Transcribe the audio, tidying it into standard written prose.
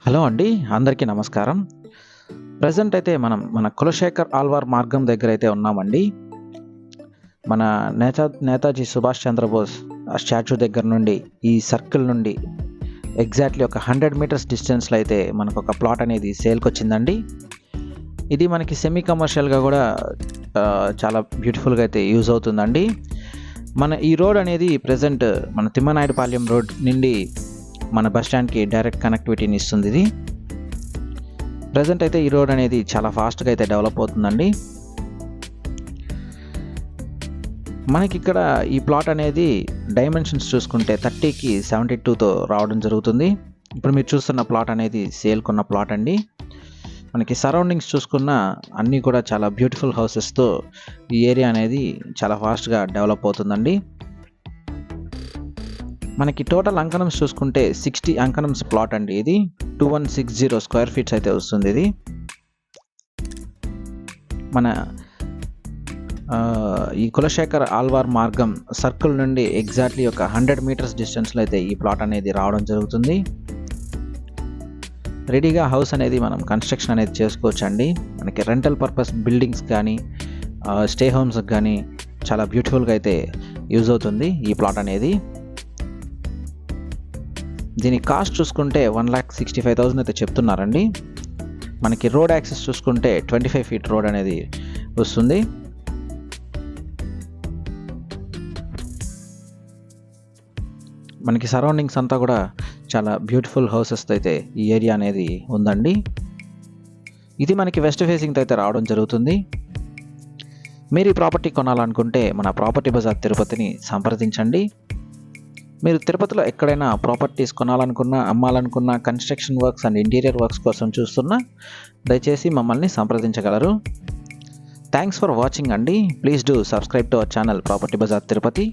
Hello అండి, అందరికీ నమస్కారం. ప్రజెంట్ అయితే మన కులశేఖర్ ఆల్వార్ మార్గం దగ్గర అయితే ఉన్నామండి. మన నేతాజీ సుభాష్ చంద్రబోస్ ఆ స్టాచ్యూ దగ్గర నుండి ఈ సర్కిల్ నుండి ఎగ్జాక్ట్లీ ఒక 100 మీటర్స్ డిస్టెన్స్లో అయితే మనకు ఒక ప్లాట్ అనేది సేల్కి వచ్చిందండి. ఇది మనకి సెమీ కమర్షియల్గా కూడా చాలా బ్యూటిఫుల్గా అయితే యూజ్ అవుతుందండి. ఈ రోడ్ అనేది ప్రజెంట్ మన తిమ్మనాయుడుపాలెం రోడ్ నుండి మన బస్ స్టాండ్కి డైరెక్ట్ కనెక్టివిటీని ఇస్తుంది. ఇది ప్రజెంట్ అయితే ఈ రోడ్ అనేది చాలా ఫాస్ట్గా అయితే డెవలప్ అవుతుందండి. మనకి ఇక్కడ ఈ ప్లాట్ అనేది డైమెన్షన్స్ చూసుకుంటే 30కి 72తో రావడం జరుగుతుంది. ఇప్పుడు మీరు చూస్తున్న ప్లాట్ అనేది సేల్కున్న ప్లాట్ అండి. మనకి సరౌండింగ్స్ చూసుకున్న అన్నీ కూడా చాలా బ్యూటిఫుల్ హౌసెస్తో ఈ ఏరియా అనేది చాలా ఫాస్ట్గా డెవలప్ అవుతుందండి. మనకి టోటల్ అంకణమ్స్ చూసుకుంటే 60 అంకణమ్స్ ప్లాట్ అండి. ఇది 2160 స్క్వేర్ ఫీట్స్ అయితే వస్తుంది. ఇది మన ఈ కులశేఖర్ ఆల్వార్ మార్గం సర్కిల్ నుండి ఎగ్జాక్ట్లీ ఒక 100 మీటర్స్ డిస్టెన్స్లో అయితే ఈ ప్లాట్ అనేది రావడం జరుగుతుంది. రెడీగా హౌస్ అనేది మనం కన్స్ట్రక్షన్ అనేది చేసుకోవచ్చు అండి. మనకి రెంటల్ పర్పస్ బిల్డింగ్స్ కానీ స్టే హోమ్స్కి కానీ చాలా బ్యూటిఫుల్గా అయితే యూజ్ అవుతుంది ఈ ప్లాట్ అనేది. దీని కాస్ట్ చూసుకుంటే 1,65,000 అయితే చెప్తున్నారండి. మనకి రోడ్ యాక్సెస్ చూసుకుంటే 25 ఫీట్ రోడ్ అనేది వస్తుంది. మనకి సరౌండింగ్స్ అంతా కూడా చాలా బ్యూటిఫుల్ హౌసెస్ అయితే ఈ ఏరియా అనేది ఉందండి. ఇది మనకి వెస్ట్ ఫేసింగ్తో అయితే రావడం జరుగుతుంది. మీరు ఈ ప్రాపర్టీ కొనాలనుకుంటే మన ప్రాపర్టీ బజార్ తిరుపతిని సంప్రదించండి. మీరు తిరుపతిలో ఎక్కడైనా ప్రాపర్టీస్ కొనాలనుకున్నా, అమ్మాలనుకున్నా, construction works and interior works కోసం చూస్తున్నా దయచేసి మమ్మల్ని సంప్రదించగలరు. థ్యాంక్స్ ఫర్ వాచింగ్ అండి. Please do subscribe to our channel property bazaar Tirupati.